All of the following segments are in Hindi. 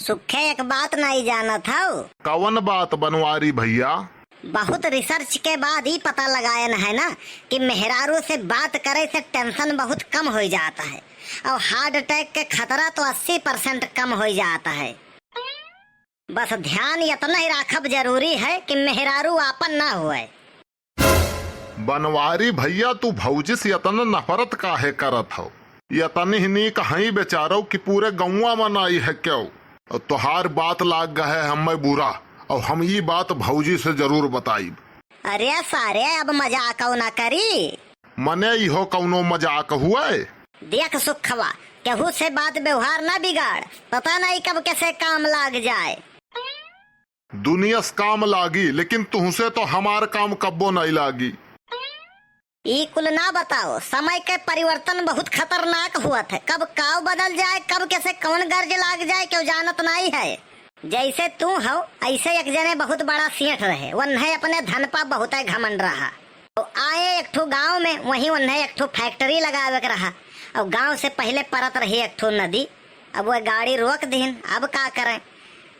सुखे एक बात नहीं जाना था। कवन बात बनवारी भैया? बहुत रिसर्च के बाद ही पता लगायन है ना कि मेहरारू से बात करे से टेंशन बहुत कम हो जाता है और हार्ट अटैक के खतरा तो 80% कम हो जाता है। बस ध्यान इतना ही राखब जरूरी है कि मेहरारू आपन ना हुए। बनवारी भैया तू भौजी से यतन नफरत काहे करत हो? यतन ही नी कहीं बेचारो कि पूरे गौवा में नाई है क्यों? और तुहार बात लाग गए हमें बुरा और हम ये बात भौजी से जरूर बताई। अरे सारे अब मजाक ना करी। मने इहो कौनो मजाक हुए? देख सुखवा, केहू से बात व्यवहार ना बिगाड़, पता नहीं कब कैसे काम लाग जाए। दुनिया से काम लागी लेकिन तुहसे तो हमार काम कब्बो नहीं लागी। ई कुल ना बताओ, समय के परिवर्तन बहुत खतरनाक हुआ है। कब काव बदल जाए, कब कैसे कौन गर्ज लाग जाए क्यों जानत नहीं है। जैसे तू हो ऐसे एक जने बहुत बड़ा सेठ रहे, उन्हें अपने धन पर बहुत घमंड रहा। तो आए एक ठो गाँव में, वहीं उन्हें एक ठो फैक्ट्री लगावे रहा और गांव से पहले परत रही एक ठो नदी। अब वह गाड़ी रोक दीन, अब का करें।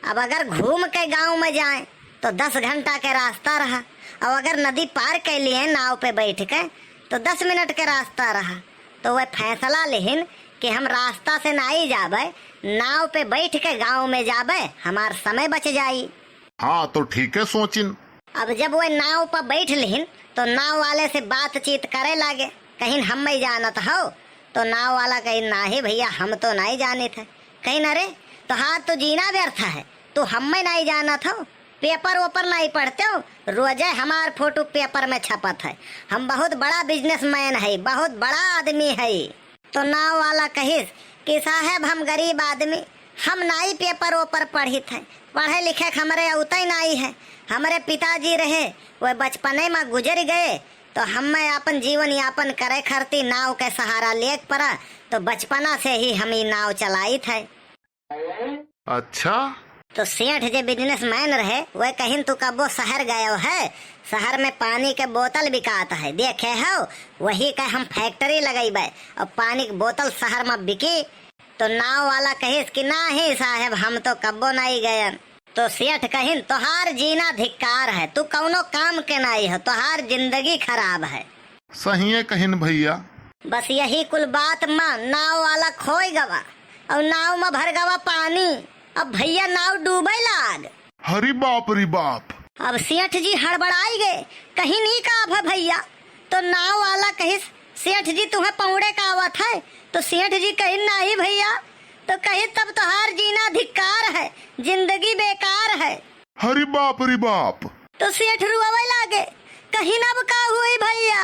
अब अगर घूम के गांव में जाएं तो 10 घंटा के रास्ता रहा और अगर नदी पार कर लिए नाव पे बैठ के तो 10 मिनट के रास्ता रहा। तो वह फैसला लेहिन कि हम रास्ता से नहीं जाबे, नाव पे बैठ के गांव में जाबे, हमार समय बच जाई। हाँ तो ठीक है सोचिन। अब जब वह नाव पर बैठ लिहिन तो नाव वाले से बातचीत करे लागे। कहीं हम नहीं जानत हो तो नाव वाला कहीं ना ही भैया हम तो नहीं जाने थे। कहीं अरे तो हाँ तो जीना व्यर्थ है, तो हम नहीं जानत हो, पेपर ओपर नहीं पढ़ते हो, रोजे हमार फोटो पेपर में छपत है। हम बहुत बड़ा बिजनेसमैन है, बहुत बड़ा आदमी है। तो नाव वाला कहिस कि साहब हम गरीब आदमी, हम नहीं पेपर ओपर पढ़ी थे, पढ़े लिखे हमारे अवतई नहीं है। हमारे पिताजी रहे वह बचपने में गुजर गए तो हमें अपन जीवन यापन करे खरती नाव के सहारा लेक पड़ा। तो बचपना से ही हम ही नाव चलाई थे। अच्छा तो सेठ जो बिजनेसमैन रहे वह कहीं तू कबो शहर गए है, शहर में पानी के बोतल बिकाता है देखे हो, वही का हम फैक्ट्री लगेबे और पानी की बोतल शहर में बिकी। तो नाव वाला कहिस कि ना ही साहब हम तो कब्बो नहीं गए। तो सेठ कहिन तोहार जीना धिक्कार है, तू कौनो काम के नहीं हो, तोहार जिंदगी खराब है। सही है कहिन भैया। बस यही कुल बात में नाव वाला खोई गवा और नाव में भर गवा पानी। अब भैया नाव डूबे लाग। हरी बाप रे बाप। अब सेठ जी हड़बड़ाई गए, कहीं नहीं का है भैया। तो नाव वाला कहिस सेठ जी तुम्हें पौड़े का आवत है? तो सेठ जी कहीं नहीं भैया। तो कही तब तोहार जीना धिक्कार है, जिंदगी बेकार है। हरी बाप रे बाप। तो सेठ रुआवे लागे, कहीं नब का हुई भैया।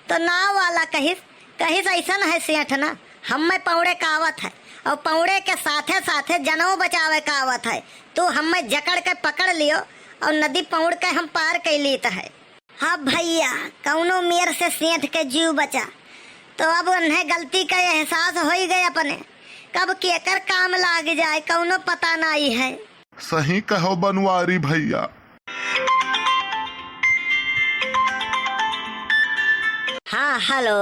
तो नाव वाला कहिस ऐसा है सेठ ना, हमें पौड़े का आवत है और पौड़े के साथे साथे जनों बचावे का आवत है। तो हमें जकड़ के पकड़ लियो और नदी पौड़ के हम पार कर लीत है। हाँ भैया कौनो मेर से सेठ के जीव बचा। तो अब उन्हें गलती का एहसास हो ही गए अपने, कब केकर काम लाग जाए कौनो पता नहीं है। सही कहो बनवारी भैया। हाँ हेलो,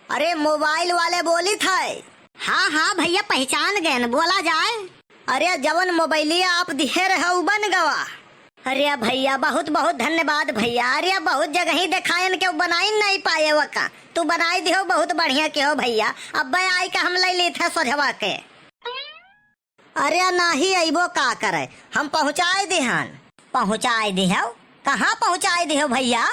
अरे मोबाइल वाले बोली थे? हाँ हाँ भैया पहचान गए, बोला जाए। अरे जवन मोबाइलिया आप दिखे रहे बन गवा। अरे भैया बहुत बहुत धन्यवाद भैया। अरे बहुत जगह ही दिखायन के बनाई नहीं पाए वका, तू बनाई दियो बहुत बढ़िया के हो भैया। अब आई का हम ले ली थे सोझवा के। अरे नहीं अबो का करे, हम पहुँचाए दिहन। पहुँचाए दिहो? कहाँ पहुँचाए दिहो भैया?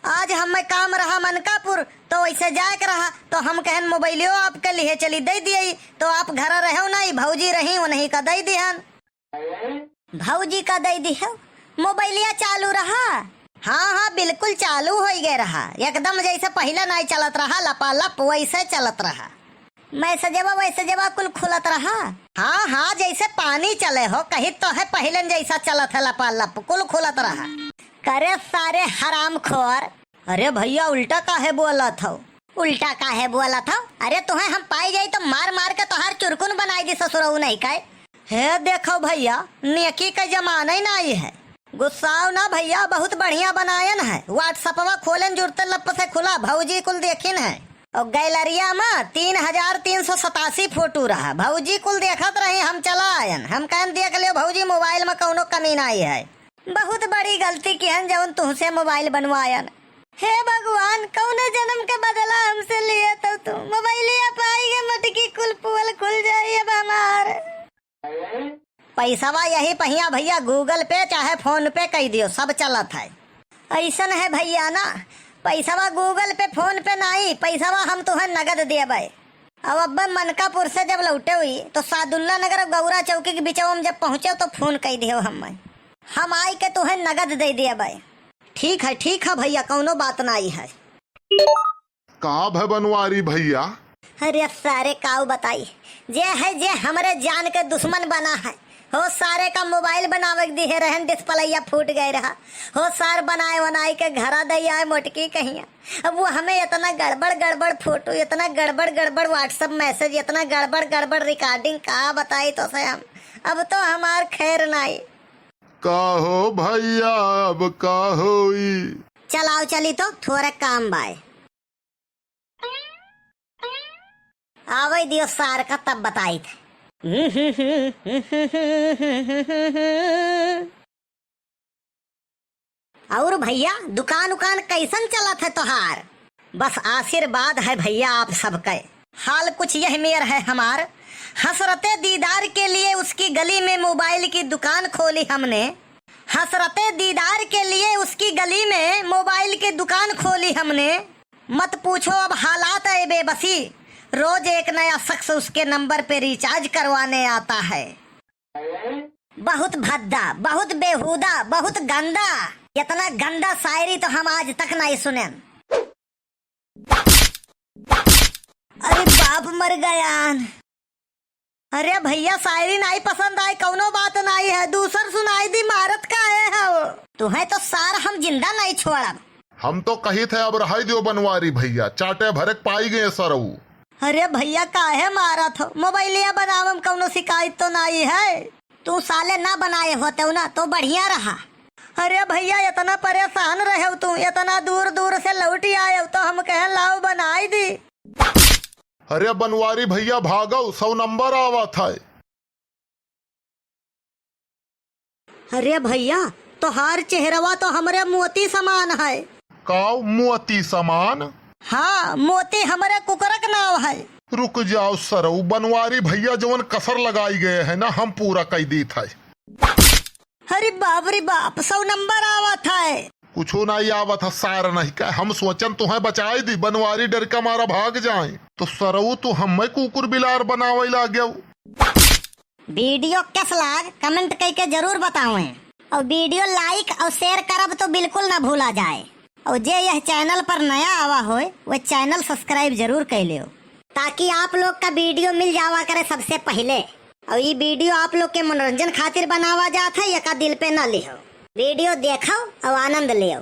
आज हमें काम रहा मनकापुर तो वैसे जाए रहा तो हम कहन मोबाइलियो आपके लिए चली दे दिए। तो आप घर रहो नहीं, भौजी रही उन्हीं का दे दिहन। भौजी का दे दिहो? मोबाइलिया चालू रहा? हाँ हाँ बिल्कुल चालू हो गए रहा, एकदम जैसे पहले नहीं चलत रहा, लपालप वैसे चलत रहा। वैसे जब कुल खुलत रहा। हाँ हाँ जैसे पानी चले हो कहीं तो है, पहले जैसा चलत है लपालप कुल खुलत रहा। करे सारे हराम खोर। अरे भैया उल्टा काहे बोला था? उल्टा काहे बोला था? अरे तुम्हें हम पाई जाई तो मार मार के तोहार चुरकुन बनाई दी ससुरऊ नहीं कहे। हे देखो भैया नेकी का जमाना ही नहीं है, गुस्साओ ना भैया, बहुत बढ़िया बनायन है। व्हाट्सअपवा खोलन जुड़ते लप से खुला, भौजी कुल देखिन है। और गैलरिया में 3387 फोटो रहा। भौजी कुल देखत रही, हम चला आयन। हम कहन देख लियो भौजी मोबाइल में कौनो कमी नहीं है। बहुत बड़ी गलती की हन जवन तुमसे मोबाइल बनवायन। हे भगवान, कौने जन्म के बदला हमसे लिए तो तू मोबाइलिया पाई मटकी कुल पुअल खुल जाई अब हमार। पैसावा यही पहिया भैया गूगल पे चाहे फोन पे कह दियो, सब चलत है। ऐसन है भैया ना, पैसावा गूगल पे फोन पे नहीं, पैसावा हम तुहे नगद देबे। अब अब्बा मनकापुर से जब लौटे हुई तो सादुल्ला नगर गौरा चौकी के बीचवा में जब पहुंचे तो फोन कह दियो हम आई के तुहे नगद दे देबे। ठीक है भैया, कौनो बात नहीं है। का है बनवारी भैया? अरे सारे काऊ बताई, जे हमरे जान के दुश्मन बना है हो सारे का मोबाइल बनावे दिए रहन, डिस्प्लेया फूट गए रहा हो सार बनाए के घरा दे आए मोटकी कहिया। अब वो हमें इतना गड़बड़ फोटो, इतना गड़बड़ व्हाट्सएप मैसेज, इतना गड़बड़ रिकॉर्डिंग का बताई तो से हम। अब तो हमार खैर नहीं। कहो भैया अब का होई? चलाओ चली तो थोड़ा काम बाय आवे दियो सार का तब बताई थे। और भैया दुकान कैसन चला था तोहार? बस आशीर्वाद है भैया आप सबके। हाल कुछ यह मेर है हमार। हसरते दीदार के लिए उसकी गली में मोबाइल की दुकान खोली हमने। हसरते दीदार के लिए उसकी गली में मोबाइल की दुकान खोली हमने। मत पूछो अब हालात है बेबसी, रोज एक नया शख्स उसके नंबर पे रिचार्ज करवाने आता है। बहुत भद्दा, बहुत बेहुदा, बहुत गंदा। इतना गंदा शायरी तो हम आज तक नहीं सुने। अरे बाप मर गया। अरे भैया शायरी नहीं पसंद आई, कौनो बात नहीं है, दूसर सुनाई दी मारत का है वो। तुम्हें तो सार हम जिंदा नहीं छोड़ा। हम तो कही थे अब रहा दियो बनवारी भैया, चाटे भरक पाई गए सरऊ। अरे भैया काहे मारा था? मोबाइलिया बनावे में कौनो शिकायत तो नहीं है। तू साले ना बनाए होते ना तो बढ़िया रहा। अरे भैया इतना परेशान रहे तू, इतना दूर से लौटी आये तो हम कहे लाओ बनाई दी। अरे बनवारी भैया भागो, 100 नंबर आवा था। अरे भैया तोहार चेहरवा तो हमरे मोती समान है। काऊ मोती समान? हाँ, मोती हमारे कुकरक नाव है। रुक जाओ सरऊ, बनवारी भैया जवन कसर लगाई गए है ना हम पूरा कह दी था। अरे बाप रे बाप, 100 नंबर आवा था। कुछ नहीं आवा था, सार नहीं का। हम सोचन तुम्हें बचाई दी, बनवारी डर का मारा भाग जाए तो सरऊ तू हमें कुकुर बिलार बनावे लागे। वीडियो कैसा लाग कमेंट करके जरूर बताओ, और वीडियो लाइक और शेयर करब तो बिल्कुल ना भूला जाए। और जे यह चैनल पर नया आवा होए वो चैनल सब्सक्राइब जरूर कर लियो, ताकि आप लोग का वीडियो मिल जावा करे सबसे पहले। और ये वीडियो आप लोग के मनोरंजन खातिर बनावा जाता है, यका दिल पे न लियो। वीडियो देखो और आनंद लियो।